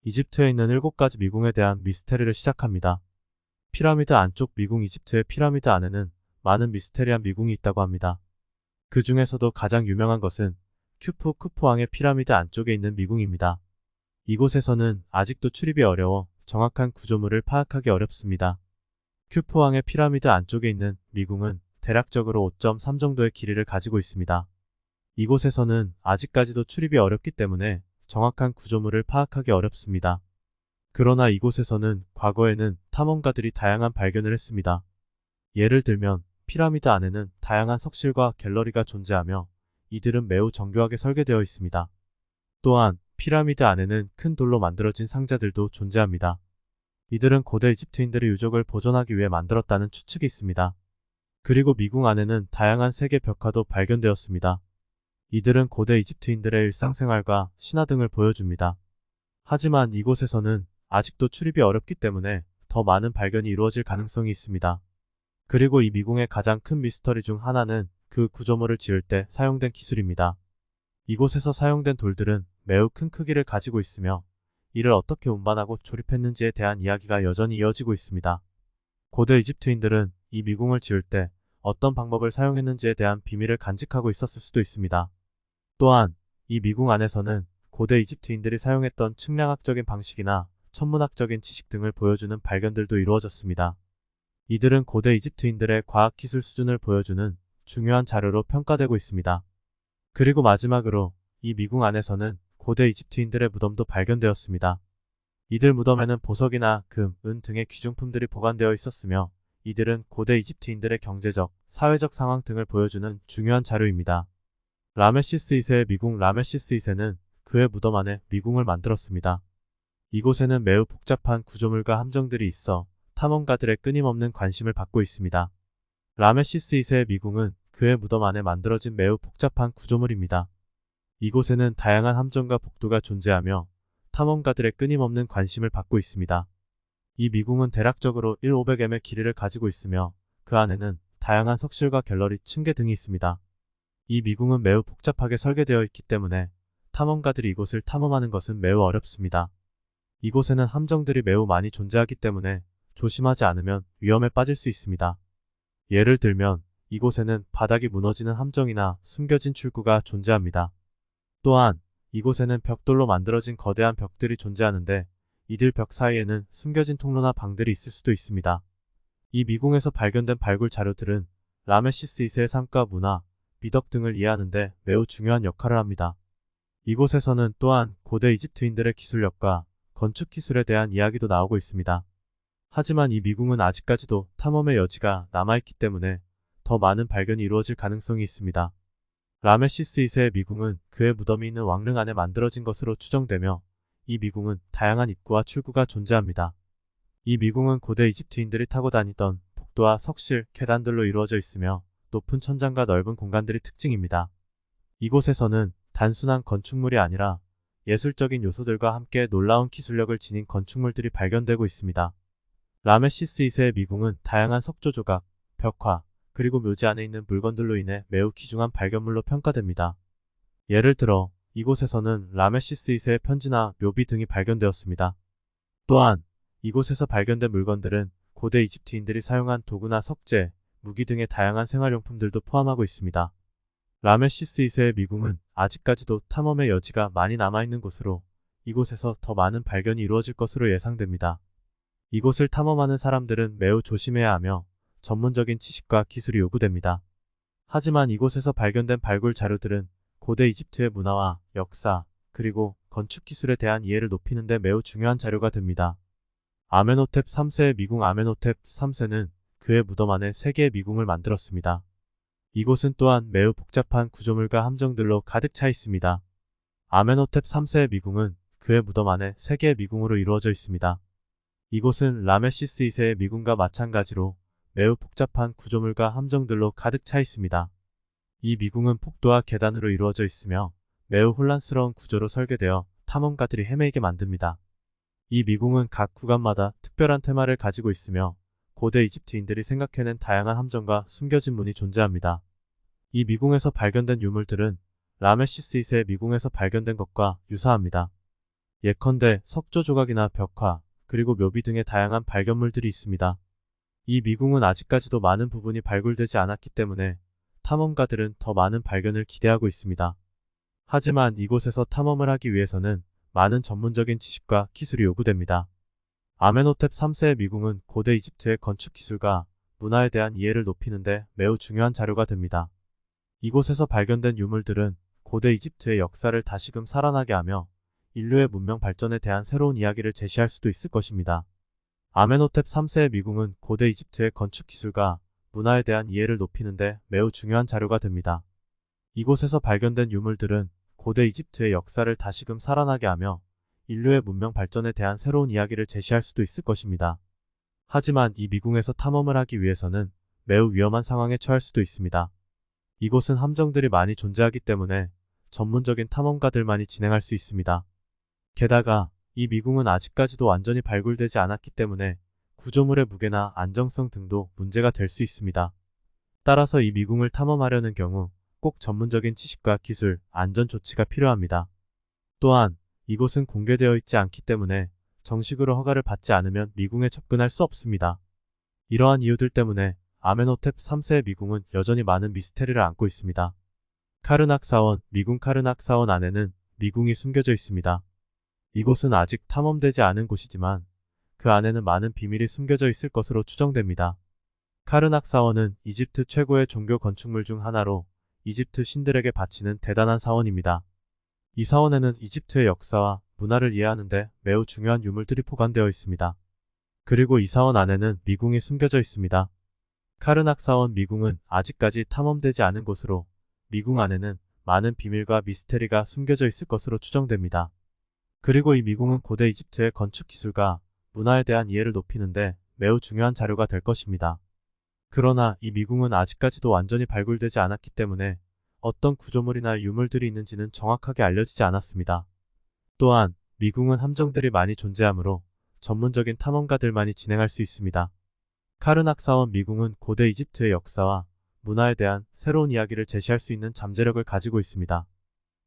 이집트에 있는 7가지 미궁에 대한 미스테리를 시작합니다. 피라미드 안쪽 미궁. 이집트의 피라미드 안에는 많은 미스테리한 미궁이 있다고 합니다. 그 중에서도 가장 유명한 것은 쿠푸왕의 피라미드 안쪽에 있는 미궁입니다. 이곳에서는 아직도 출입이 어려워 정확한 구조물을 파악하기 어렵습니다. 쿠푸왕의 피라미드 안쪽에 있는 미궁은 대략적으로 5.3 정도의 길이를 가지고 있습니다. 이곳에서는 아직까지도 출입이 어렵기 때문에 정확한 구조물을 파악하기 어렵습니다. 그러나 이곳에서는 과거에는 탐험가들이 다양한 발견을 했습니다. 예를 들면 피라미드 안에는 다양한 석실과 갤러리가 존재하며 이들은 매우 정교하게 설계되어 있습니다. 또한 피라미드 안에는 큰 돌로 만들어진 상자들도 존재합니다. 이들은 고대 이집트인들의 유적을 보존하기 위해 만들었다는 추측이 있습니다. 그리고 미궁 안에는 다양한 세계 벽화도 발견되었습니다. 이들은 고대 이집트인들의 일상생활과 신화 등을 보여줍니다. 하지만 이곳에서는 아직도 출입이 어렵기 때문에 더 많은 발견이 이루어질 가능성이 있습니다. 그리고 이 미궁의 가장 큰 미스터리 중 하나는 그 구조물을 지을 때 사용된 기술입니다. 이곳에서 사용된 돌들은 매우 큰 크기를 가지고 있으며 이를 어떻게 운반하고 조립했는지에 대한 이야기가 여전히 이어지고 있습니다. 고대 이집트인들은 이 미궁을 지을 때 어떤 방법을 사용했는지에 대한 비밀을 간직하고 있었을 수도 있습니다. 또한 이 미궁 안에서는 고대 이집트인들이 사용했던 측량학적인 방식이나 천문학적인 지식 등을 보여주는 발견들도 이루어졌습니다. 이들은 고대 이집트인들의 과학기술 수준을 보여주는 중요한 자료로 평가되고 있습니다. 그리고 마지막으로 이 미궁 안에서는 고대 이집트인들의 무덤도 발견되었습니다. 이들 무덤에는 보석이나 금, 은 등의 귀중품들이 보관되어 있었으며 이들은 고대 이집트인들의 경제적, 사회적 상황 등을 보여주는 중요한 자료입니다. 라메시스 2세의 미궁. 라메시스 2세는 그의 무덤 안에 미궁을 만들었습니다. 이곳에는 매우 복잡한 구조물과 함정들이 있어 탐험가들의 끊임없는 관심을 받고 있습니다. 라메시스 2세의 미궁은 그의 무덤 안에 만들어진 매우 복잡한 구조물입니다. 이곳에는 다양한 함정과 복도가 존재하며 탐험가들의 끊임없는 관심을 받고 있습니다. 이 미궁은 대략적으로 1,500m의 길이를 가지고 있으며 그 안에는 다양한 석실과 갤러리, 층계 등이 있습니다. 이 미궁은 매우 복잡하게 설계되어 있기 때문에 탐험가들이 이곳을 탐험하는 것은 매우 어렵습니다. 이곳에는 함정들이 매우 많이 존재하기 때문에 조심하지 않으면 위험에 빠질 수 있습니다. 예를 들면 이곳에는 바닥이 무너지는 함정이나 숨겨진 출구가 존재합니다. 또한 이곳에는 벽돌로 만들어진 거대한 벽들이 존재하는데 이들 벽 사이에는 숨겨진 통로나 방들이 있을 수도 있습니다. 이 미궁에서 발견된 발굴 자료들은 라메시스 2세의 삶과 문화, 미덕 등을 이해하는 데 매우 중요한 역할을 합니다. 이곳에서는 또한 고대 이집트인들의 기술력과 건축 기술에 대한 이야기도 나오고 있습니다. 하지만 이 미궁은 아직까지도 탐험의 여지가 남아있기 때문에 더 많은 발견이 이루어질 가능성이 있습니다. 라메시스 2세의 미궁은 그의 무덤이 있는 왕릉 안에 만들어진 것으로 추정되며 이 미궁은 다양한 입구와 출구가 존재합니다. 이 미궁은 고대 이집트인들이 타고 다니던 복도와 석실, 계단들로 이루어져 있으며 높은 천장과 넓은 공간들이 특징입니다. 이곳에서는 단순한 건축물이 아니라 예술적인 요소들과 함께 놀라운 기술력을 지닌 건축물들이 발견되고 있습니다. 라메시스 2세의 미궁은 다양한 석조 조각, 벽화, 그리고 묘지 안에 있는 물건들로 인해 매우 귀중한 발견물로 평가됩니다. 예를 들어 이곳에서는 라메시스 2세의 편지나 묘비 등이 발견되었습니다. 또한 이곳에서 발견된 물건들은 고대 이집트인들이 사용한 도구나 석재, 무기 등의 다양한 생활용품들도 포함하고 있습니다. 라메시스 2세의 미궁은 아직까지도 탐험의 여지가 많이 남아있는 곳으로 이곳에서 더 많은 발견이 이루어질 것으로 예상됩니다. 이곳을 탐험하는 사람들은 매우 조심해야 하며 전문적인 지식과 기술이 요구됩니다. 하지만 이곳에서 발견된 발굴 자료들은 고대 이집트의 문화와 역사, 그리고 건축 기술에 대한 이해를 높이는 데 매우 중요한 자료가 됩니다. 아멘호텝 3세의 미궁. 아멘호텝 3세는 그의 무덤 안에 3개의 미궁을 만들었습니다. 이곳은 또한 매우 복잡한 구조물과 함정들로 가득 차 있습니다. 아멘호텝 3세의 미궁은 그의 무덤 안에 3개의 미궁으로 이루어져 있습니다. 이곳은 라메시스 2세의 미궁과 마찬가지로 매우 복잡한 구조물과 함정들로 가득 차 있습니다. 이 미궁은 폭도와 계단으로 이루어져 있으며 매우 혼란스러운 구조로 설계되어 탐험가들이 헤매이게 만듭니다. 이 미궁은 각 구간마다 특별한 테마를 가지고 있으며 고대 이집트인들이 생각해낸 다양한 함정과 숨겨진 문이 존재합니다. 이 미궁에서 발견된 유물들은 라메시스 2세의 미궁에서 발견된 것과 유사합니다. 예컨대 석조 조각이나 벽화, 그리고 묘비 등의 다양한 발견물들이 있습니다. 이 미궁은 아직까지도 많은 부분이 발굴되지 않았기 때문에 탐험가들은 더 많은 발견을 기대하고 있습니다. 하지만 이곳에서 탐험을 하기 위해서는 많은 전문적인 지식과 기술이 요구됩니다. 아멘호텝 3세의 미궁은 고대 이집트의 건축 기술과 문화에 대한 이해를 높이는 데 매우 중요한 자료가 됩니다. 이곳에서 발견된 유물들은 고대 이집트의 역사를 다시금 살아나게 하며 인류의 문명 발전에 대한 새로운 이야기를 제시할 수도 있을 것입니다. 아멘호텝 3세의 미궁은 고대 이집트의 건축 기술과 문화에 대한 이해를 높이는 데 매우 중요한 자료가 됩니다. 이곳에서 발견된 유물들은 고대 이집트의 역사를 다시금 살아나게 하며 인류의 문명 발전에 대한 새로운 이야기를 제시할 수도 있을 것입니다. 하지만 이 미궁에서 탐험을 하기 위해서는 매우 위험한 상황에 처할 수도 있습니다. 이곳은 함정들이 많이 존재하기 때문에 전문적인 탐험가들만이 진행할 수 있습니다. 게다가 이 미궁은 아직까지도 완전히 발굴되지 않았기 때문에 구조물의 무게나 안정성 등도 문제가 될 수 있습니다. 따라서 이 미궁을 탐험하려는 경우 꼭 전문적인 지식과 기술, 안전 조치가 필요합니다. 또한 이곳은 공개되어 있지 않기 때문에 정식으로 허가를 받지 않으면 미궁에 접근할 수 없습니다. 이러한 이유들 때문에 아멘호텝 3세의 미궁은 여전히 많은 미스테리를 안고 있습니다. 카르낙 사원, 미궁 카르낙 사원 안에는 미궁이 숨겨져 있습니다. 이곳은 아직 탐험되지 않은 곳이지만 그 안에는 많은 비밀이 숨겨져 있을 것으로 추정됩니다. 카르낙 사원은 이집트 최고의 종교 건축물 중 하나로 이집트 신들에게 바치는 대단한 사원입니다. 이 사원에는 이집트의 역사와 문화를 이해하는 데 매우 중요한 유물들이 보관되어 있습니다. 그리고 이 사원 안에는 미궁이 숨겨져 있습니다. 카르낙 사원 미궁은 아직까지 탐험되지 않은 곳으로 미궁 안에는 많은 비밀과 미스테리가 숨겨져 있을 것으로 추정됩니다. 그리고 이 미궁은 고대 이집트의 건축 기술과 문화에 대한 이해를 높이는데 매우 중요한 자료가 될 것입니다. 그러나 이 미궁은 아직까지도 완전히 발굴되지 않았기 때문에 어떤 구조물이나 유물들이 있는지는 정확하게 알려지지 않았습니다. 또한 미궁은 함정들이 많이 존재하므로 전문적인 탐험가들만이 진행할 수 있습니다. 카르낙 사원 미궁은 고대 이집트의 역사와 문화에 대한 새로운 이야기를 제시할 수 있는 잠재력을 가지고 있습니다.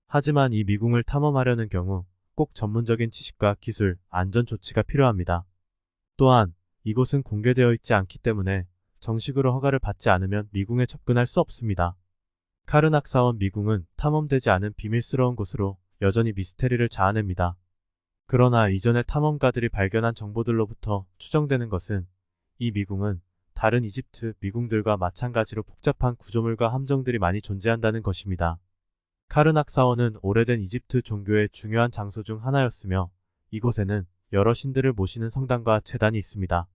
하지만 이 미궁을 탐험하려는 경우 꼭 전문적인 지식과 기술, 안전 조치가 필요합니다. 또한 이곳은 공개되어 있지 않기 때문에 정식으로 허가를 받지 않으면 미궁에 접근할 수 없습니다. 카르낙 사원 미궁은 탐험되지 않은 비밀스러운 곳으로 여전히 미스테리를 자아냅니다. 그러나 이전의 탐험가들이 발견한 정보들로부터 추정되는 것은 이 미궁은 다른 이집트 미궁들과 마찬가지로 복잡한 구조물과 함정들이 많이 존재한다는 것입니다. 카르낙 사원은 오래된 이집트 종교의 중요한 장소 중 하나였으며 이곳에는 여러 신들을 모시는 성당과 제단이 있습니다.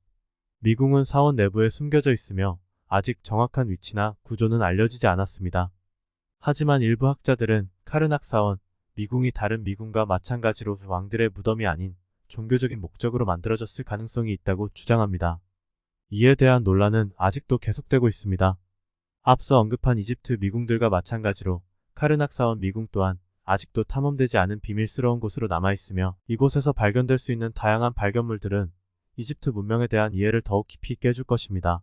미궁은 사원 내부에 숨겨져 있으며 아직 정확한 위치나 구조는 알려지지 않았습니다. 하지만 일부 학자들은 카르낙 사원, 미궁이 다른 미궁과 마찬가지로 왕들의 무덤이 아닌 종교적인 목적으로 만들어졌을 가능성이 있다고 주장합니다. 이에 대한 논란은 아직도 계속되고 있습니다. 앞서 언급한 이집트 미궁들과 마찬가지로 카르낙 사원 미궁 또한 아직도 탐험되지 않은 비밀스러운 곳으로 남아있으며 이곳에서 발견될 수 있는 다양한 발견물들은 이집트 문명에 대한 이해를 더욱 깊이 있게 해줄 것입니다.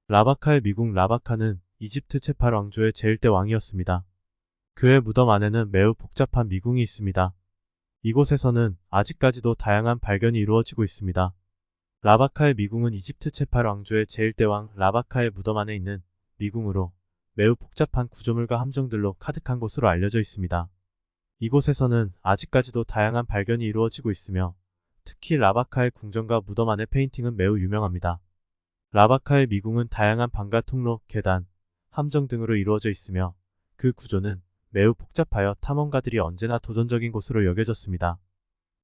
라바카의 미궁 라바카는 이집트 제8 왕조의 제1대 왕이었습니다. 그의 무덤 안에는 매우 복잡한 미궁이 있습니다. 이곳에서는 아직까지도 다양한 발견이 이루어지고 있습니다. 라바카의 미궁은 이집트 제8 왕조의 제1대 왕 라바카의 무덤 안에 있는 미궁으로 매우 복잡한 구조물과 함정들로 가득한 곳으로 알려져 있습니다. 이곳에서는 아직까지도 다양한 발견이 이루어지고 있으며 특히 라바카의 궁전과 무덤 안의 페인팅은 매우 유명합니다. 라바카의 미궁은 다양한 방과 통로, 계단, 함정 등으로 이루어져 있으며 그 구조는 매우 복잡하여 탐험가들이 언제나 도전적인 곳으로 여겨졌습니다.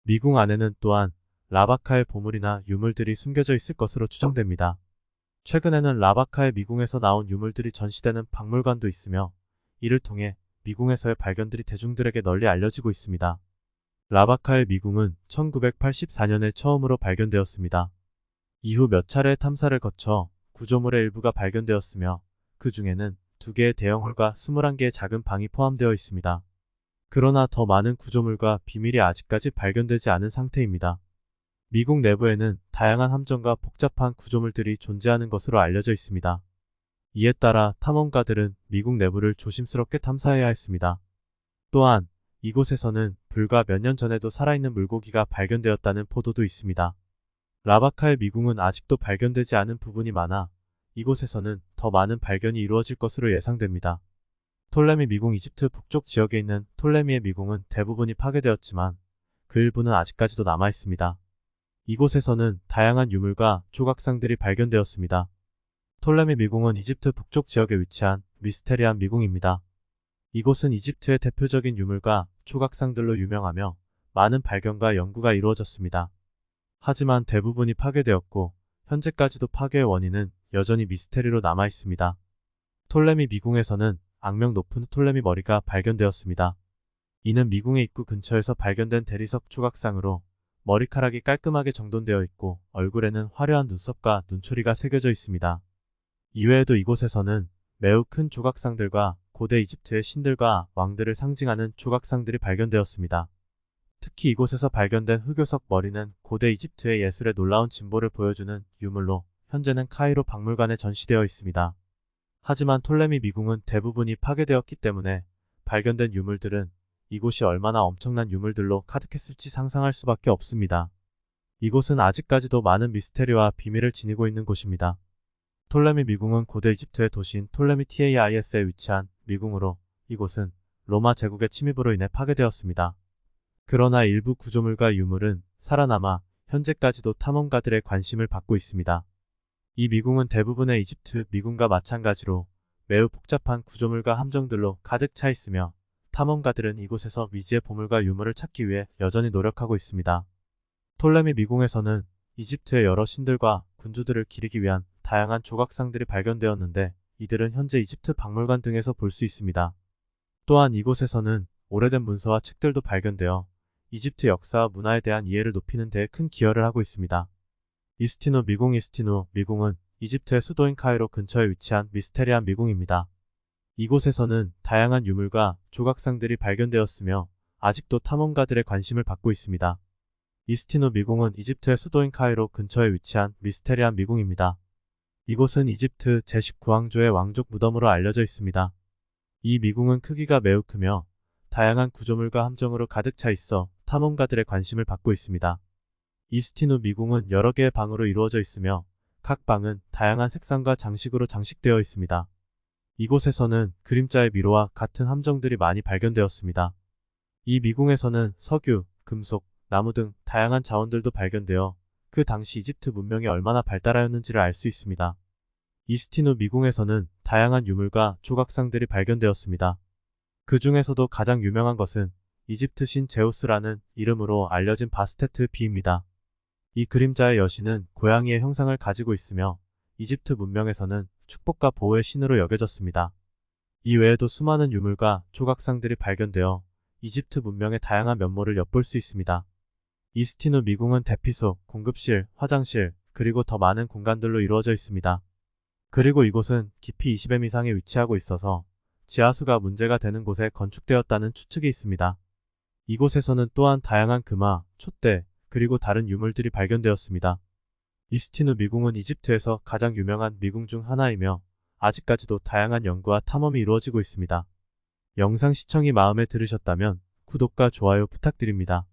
미궁 안에는 또한 라바카의 보물이나 유물들이 숨겨져 있을 것으로 추정됩니다. 최근에는 라바카의 미궁에서 나온 유물들이 전시되는 박물관도 있으며 이를 통해 미궁에서의 발견들이 대중들에게 널리 알려지고 있습니다. 라바카의 미궁은 1984년에 처음으로 발견되었습니다. 이후 몇 차례의 탐사를 거쳐 구조물의 일부가 발견되었으며 그 중에는 2개의 대형홀과 21개의 작은 방이 포함되어 있습니다. 그러나 더 많은 구조물과 비밀이 아직까지 발견되지 않은 상태입니다. 미궁 내부에는 다양한 함정과 복잡한 구조물들이 존재하는 것으로 알려져 있습니다. 이에 따라 탐험가들은 미궁 내부를 조심스럽게 탐사해야 했습니다. 또한 이곳에서는 불과 몇 년 전에도 살아있는 물고기가 발견되었다는 보도도 있습니다. 라바카의 미궁은 아직도 발견되지 않은 부분이 많아 이곳에서는 더 많은 발견이 이루어질 것으로 예상됩니다. 톨레미 미궁. 이집트 북쪽 지역에 있는 톨레미의 미궁은 대부분이 파괴되었지만 그 일부는 아직까지도 남아있습니다. 이곳에서는 다양한 유물과 조각상들이 발견되었습니다. 톨레미 미궁은 이집트 북쪽 지역에 위치한 미스테리한 미궁입니다. 이곳은 이집트의 대표적인 유물과 조각상들로 유명하며 많은 발견과 연구가 이루어졌습니다. 하지만 대부분이 파괴되었고 현재까지도 파괴의 원인은 여전히 미스테리로 남아있습니다. 톨레미 미궁에서는 악명 높은 톨레미 머리가 발견되었습니다. 이는 미궁의 입구 근처에서 발견된 대리석 조각상으로 머리카락이 깔끔하게 정돈되어 있고 얼굴에는 화려한 눈썹과 눈초리가 새겨져 있습니다. 이외에도 이곳에서는 매우 큰 조각상들과 고대 이집트의 신들과 왕들을 상징하는 조각상들이 발견되었습니다. 특히 이곳에서 발견된 흑요석 머리는 고대 이집트의 예술의 놀라운 진보를 보여주는 유물로 현재는 카이로 박물관에 전시되어 있습니다. 하지만 톨레미 미궁은 대부분이 파괴되었기 때문에 발견된 유물들은 이곳이 얼마나 엄청난 유물들로 가득했을지 상상할 수밖에 없습니다. 이곳은 아직까지도 많은 미스테리와 비밀을 지니고 있는 곳입니다. 톨레미 미궁은 고대 이집트의 도시인 톨레미 TAIS에 위치한 미궁으로 이곳은 로마 제국의 침입으로 인해 파괴되었습니다. 그러나 일부 구조물과 유물은 살아남아 현재까지도 탐험가들의 관심을 받고 있습니다. 이 미궁은 대부분의 이집트 미궁과 마찬가지로 매우 복잡한 구조물과 함정들로 가득 차 있으며 탐험가들은 이곳에서 미지의 보물과 유물을 찾기 위해 여전히 노력하고 있습니다. 톨레미 미궁에서는 이집트의 여러 신들과 군주들을 기리기 위한 다양한 조각상들이 발견되었는데 이들은 현재 이집트 박물관 등에서 볼 수 있습니다. 또한 이곳에서는 오래된 문서와 책들도 발견되어 이집트 역사와 문화에 대한 이해를 높이는 데 큰 기여를 하고 있습니다. 이스티누 미궁. 이스티누 미궁은 이집트의 수도인 카이로 근처에 위치한 미스테리한 미궁입니다. 이곳에서는 다양한 유물과 조각상들이 발견되었으며 아직도 탐험가들의 관심을 받고 있습니다. 이스티누 미궁은 이집트의 수도인 카이로 근처에 위치한 미스테리한 미궁입니다. 이곳은 이집트 제19왕조의 왕족 무덤으로 알려져 있습니다. 이 미궁은 크기가 매우 크며 다양한 구조물과 함정으로 가득 차 있어 탐험가들의 관심을 받고 있습니다. 이스티누 미궁은 여러 개의 방으로 이루어져 있으며 각 방은 다양한 색상과 장식으로 장식되어 있습니다. 이곳에서는 그림자의 미로와 같은 함정들이 많이 발견되었습니다. 이 미궁에서는 석유, 금속, 나무 등 다양한 자원들도 발견되어 그 당시 이집트 문명이 얼마나 발달하였는지를 알 수 있습니다. 이스티누 미궁에서는 다양한 유물과 조각상들이 발견되었습니다. 그 중에서도 가장 유명한 것은 이집트 신 제우스라는 이름으로 알려진 바스테트 비입니다. 이 그림자의 여신은 고양이의 형상을 가지고 있으며 이집트 문명에서는 축복과 보호의 신으로 여겨졌습니다. 이 외에도 수많은 유물과 조각상들이 발견되어 이집트 문명의 다양한 면모를 엿볼 수 있습니다. 이스티누 미궁은 대피소, 공급실, 화장실, 그리고 더 많은 공간들로 이루어져 있습니다. 그리고 이곳은 깊이 20m 이상에 위치하고 있어서 지하수가 문제가 되는 곳에 건축되었다는 추측이 있습니다. 이곳에서는 또한 다양한 금화, 촛대, 그리고 다른 유물들이 발견되었습니다. 이스티누 미궁은 이집트에서 가장 유명한 미궁 중 하나이며 아직까지도 다양한 연구와 탐험이 이루어지고 있습니다. 영상 시청이 마음에 들으셨다면 구독과 좋아요 부탁드립니다.